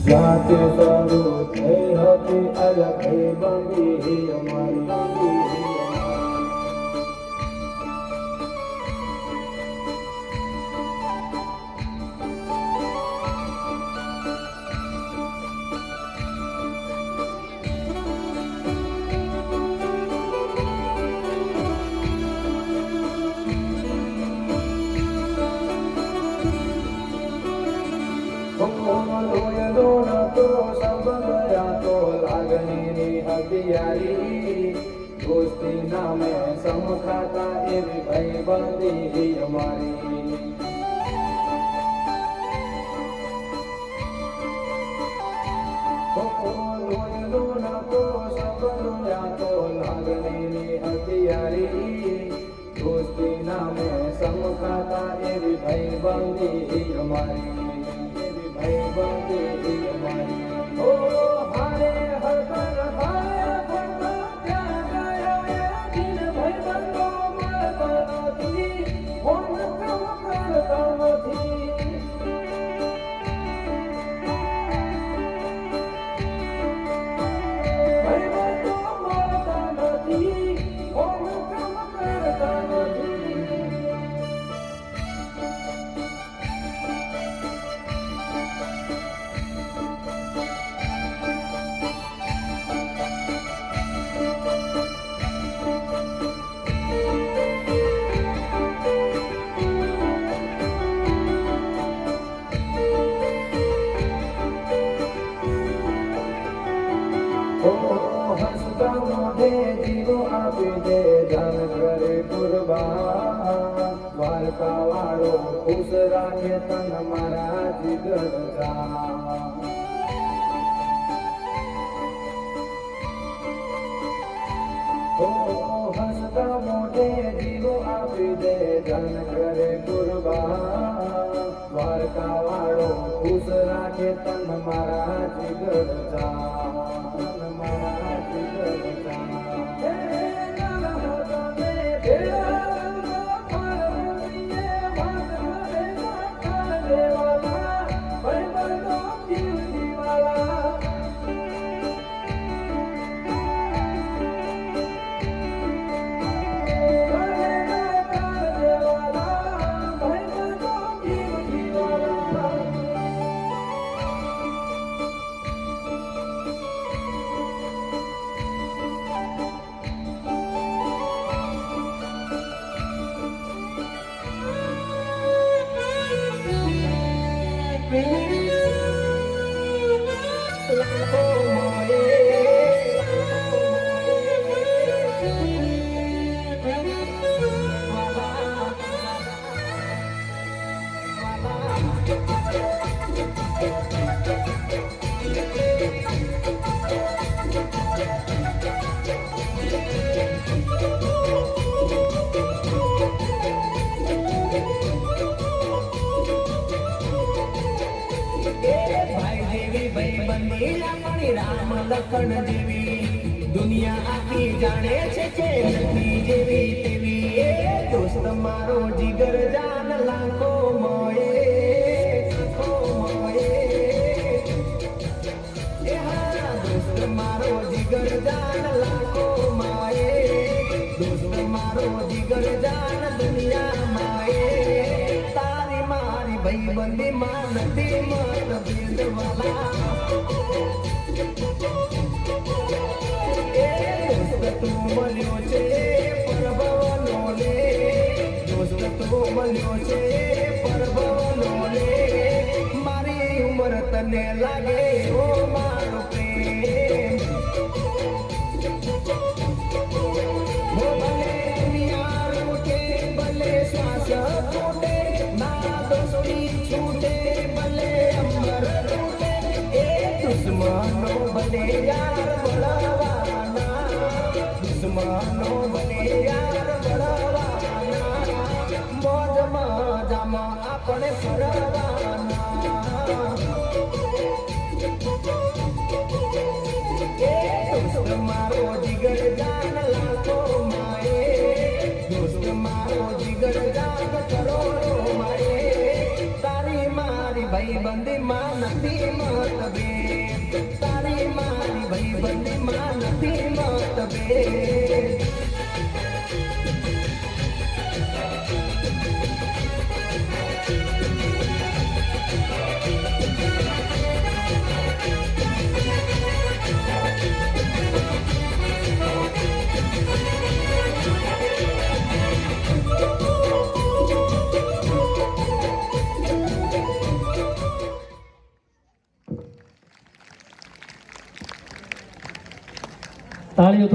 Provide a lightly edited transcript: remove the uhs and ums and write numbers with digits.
જાતે શરૂ થઈ હતી અલગ બંદી અમારી दोस्ती नामे समखाता एवी भाई बंदी हमारी दोस्ती नामे समखाता एवी भाई बंदी हमारी एवी भाई बंदी हमारी ओ हारे हर पर हारे खुश राखे तन मारा जिगर हसता मोटे जीवो आपी दे धन करे कुर्बान द्वारका वाळो खुश राखे तन मारा जिगर तन मारा जिगर राम लखन जेवी दुनिया आखी जाने छे के नथी जेवी तेवी दोस्त मारो जिगर जान लाखो मोए दोस्त मारो जिगर जान लाखो माए दोस्त मारो जिगर जान दुनिया माए तारी मारी भाई बंदी मानती मत भेद वाला तू मल्यो छे परभवनो ले दोस्त तू मल्यो छे परभवनो ले मारी उम्र तने लागे ओ मारो प्रेम हो भले दुनिया रूठे भले श्वास छूटे ना दोस्ती छूटे भले अमर रूठे ए दुश्मनो भले यार बड़वा दुश्मनो बने यार बड़वाना मौज मजामा अपने फरवाना दोस्त मारो जिगर जान लाखो माए दोस्त मारो जिगर जान करोड़ो माए तारी मारी ભાઈ બંધીમાં નથી મતભેદ, તારી મારી ભાઈ બંધીમાં નથી મતભેદ. તાળીઓ